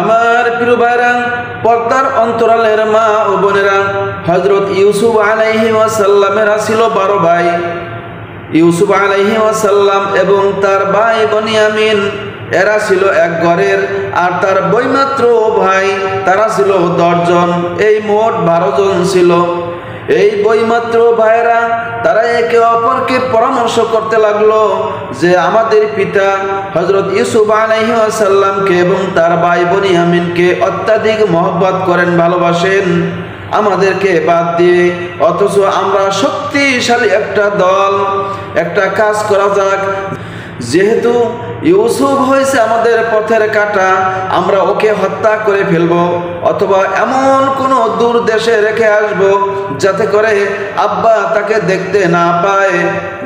আমার প্রিয় ভাইরা, পর্দার অন্তরালের মা ও বোনেরা, হযরত ইউসুফ আলাইহিস সালামের ছিল 12 ভাই। ইউসুফ আলাইহিস সালাম এবং তার ভাই বনিয়ামিন এরা ছিল এক ঘরের, আর তার বৈমাত্র ভাই তারা ছিল 10 জন। এই মোট 12 জন ছিল। এই বৈমাত্র ভাইরা তারা একে অপরকে পরামর্শ করতে লাগলো যে আমাদের পিতা হযরত ইউসুফ আলাইহিস সালামকে এবং তার ভাই বনিয়ামিনকে অত্যাধিক মহব্বত করেন, ভালোবাসেন আমাদেরকে বাদ দিয়ে, অথচ আমরা শক্তিশালী একটা দল, একটা কাজ করা যাক। যেহেতু ইউসুফ হয়েছে আমাদের পথের কাঁটা, আমরা ওকে হত্যা করে ফেলব, অথবা এমন কোনো দূর দেশে রেখে আসব যাতে করে আব্বা তাকে দেখতে না পায়,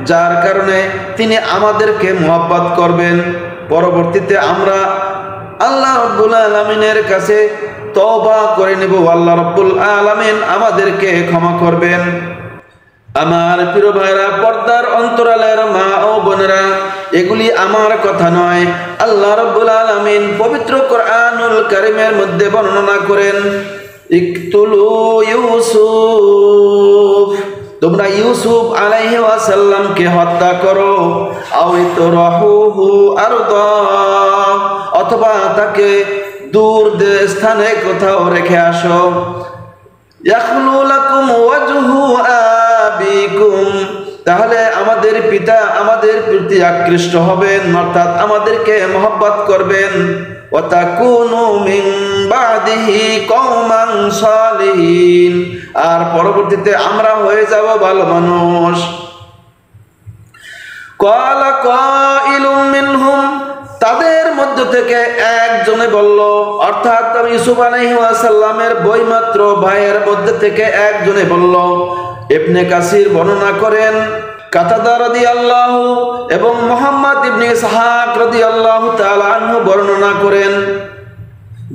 যার কারণে তিনি আমাদেরকে মহব্বত করবেন। পরবর্তীতে আমরা আল্লাহ রাব্বুল আলামিনের কাছে তওবা করে নেব, আল্লাহ রাব্বুল আলামিন আমাদেরকে ক্ষমা করবেন। আমার প্রিয় ভাইরা, পর্দার অন্তরালের মা ও বোনেরা, এগুলি আমার কথা নয়, আল্লাহ রাব্বুল আলামিন পবিত্র কোরআনুল কারীমের মধ্যে বর্ণনা করেন, ইকতুলু ইউসুফ, তোমরা ইউসুফ আলাইহিস সালামকে হত্যা করো, আও ইতরাহুহু আরদা, অথবা তাকে দূর স্থানে কোথাও রেখে আসো, ইয়াখলু লাকুম ওয়াজহু আবিকুম, তাহলে আমাদের পিতা আমাদের প্রতি আকৃষ্ট হবেন, অর্থাৎ আমাদেরকে মহব্বত করবেন। ওয়া তাকুনু মিন বাদিহি কওমান সালিহিন, আর পরবর্তীতে আমরা হয়ে যাব ভালো মানুষ। ক্বালা কাইলুম মিনহুম, তাদের মধ্য থেকে একজনে বলল, অর্থাৎ ইউসুফ আলাইহিস সালামের বৈমাত্র ভাইয়ের মধ্যে থেকে একজনে বলল। ইবনে কাসির বর্ণনা করেন, কাতাদা রাদিয়াল্লাহু এবং মুহাম্মদ ইবনে ইসহাক রাদিয়াল্লাহু তাআলা আনহু বর্ণনা করেন,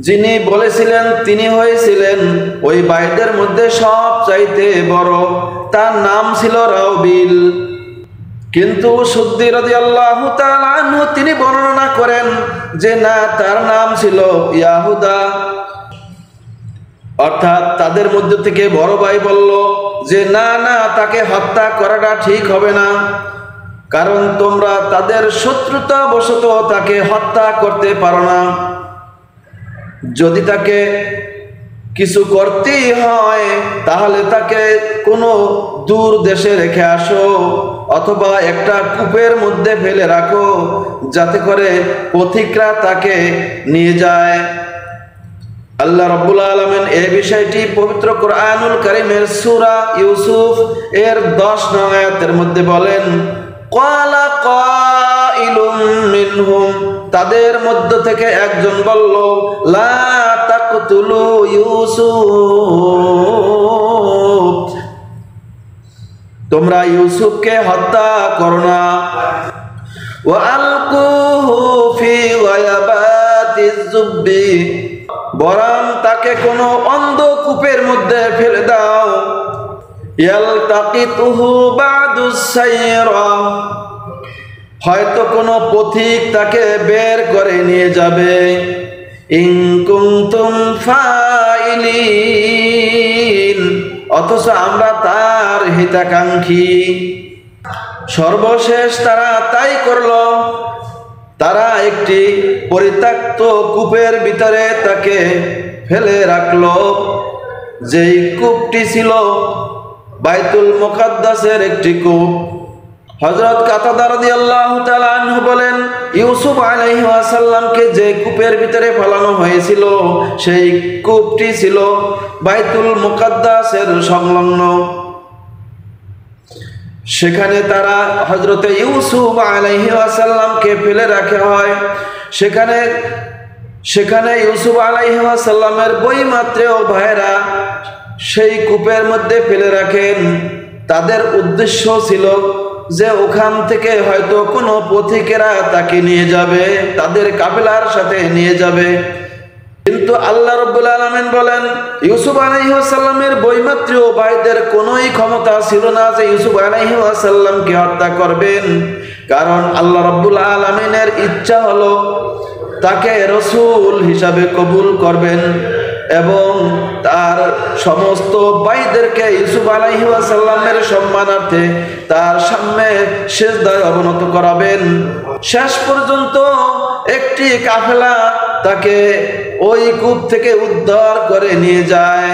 যিনি বলেছিলেন তিনি হয়েছিলেন ওই ভাইদের মধ্যে সবচাইতে বড়, তার নাম ছিল রাউবিল। কিন্তু সুদ্দি রাদিয়াল্লাহু তাআলা আনহু তিনি বর্ণনা করেন যে না, তার নাম ছিল ইয়াহুদা। অর্থাৎ তাদের মধ্যে থেকে বড় ভাই বলল যে না না, তাকে হত্যা করাটা ঠিক হবে না, কারণ তোমরা তাদের শত্রুতা বশত তাকে হত্যা করতে পারো না। যদি তাকে কিছু করতেই হয় তাহলে তাকে কোনো দূর দেশে রেখে আসো, অথবা একটা কূপের মধ্যে ফেলে রাখো যাতে করে পথিকরা তাকে নিয়ে যায়। আল্লাহ রাব্বুল আলামিন এই বিষয়টি পবিত্র কোরআনুল কারীমের সূরা ইউসুফ এর 10 নং আয়াতের মধ্যে বলেন, ক্বালা কাইলুম মিনহুম, তাদের মধ্য থেকে একজন বলল, লা তাকতুলু ইউসুফ, তোমরা ইউসুফকে হত্যা করো না, ওয়া আলকুহু ফি গায়াবাতিজ জুব্বি, বরং তাকে কোনো অন্ধকূপের মধ্যে ফেলে দাও, ইয়ালতাকিতুহু বাদুস সাইরা, হয়তো কোনো পথিক তাকে বের করে নিয়ে যাবে, ইন কুনতুম ফাইলিন, অথচ আমরা তার হিতাকাঙ্ক্ষী। সর্বশেষ তারা তাই করলো, তারা একটি পরিত্যক্ত কূপের ভিতরে তাকে ফেলে রাখলো, যেই কূপটি ছিল বাইতুল মুকাদ্দাসের একটি কূপ। হযরত কাতাদা রাদিয়াল্লাহু তাআলা আনহু বলেন, ইউসুফ আলাইহিস সালামকে যে কূপের ভিতরে ফেলানো হয়েছিল সেই কূপটি ছিল বাইতুল মুকাদ্দাসের সংলগ্ন। সেখানে তারা হযরতে ইউসুফ আলাইহিস সালামকে ফেলে রাখা হয়। সেখানে ইউসুফ আলাইহিস সালামের বৈমাত্রেয় ভাইরা সেই কূপের মধ্যে ফেলে রাখেন। তাদের উদ্দেশ্য ছিল যে ওখান থেকে হয়তো কোনো পথিকেরা তাকে নিয়ে যাবে, তাদের কাফেলার সাথে নিয়ে যাবে। কিন্তু আল্লাহ রাব্বুল আলামিন বলেন, ইউসুফ আলাইহিস সালামের বৈমাত্রেয় ভাইদের কোনোই ক্ষমতা ছিল না যে ইউসুফ আলাইহিস সালামকে হত্যা করবেন, কারণ আল্লাহ রাব্বুল আলামিনের ইচ্ছা হলো তাকে রসুল হিসাবে কবুল করবেন এবং তার সমস্ত ভাইদেরকে ইউসুফ আলাইহিস সালামের সম্মানার্থে তার সামনে সিজদায় অবনত করাবেন। শেষ পর্যন্ত একটি কাফেলা তাকে ওই কূপ থেকে উদ্ধার করে নিয়ে যায়।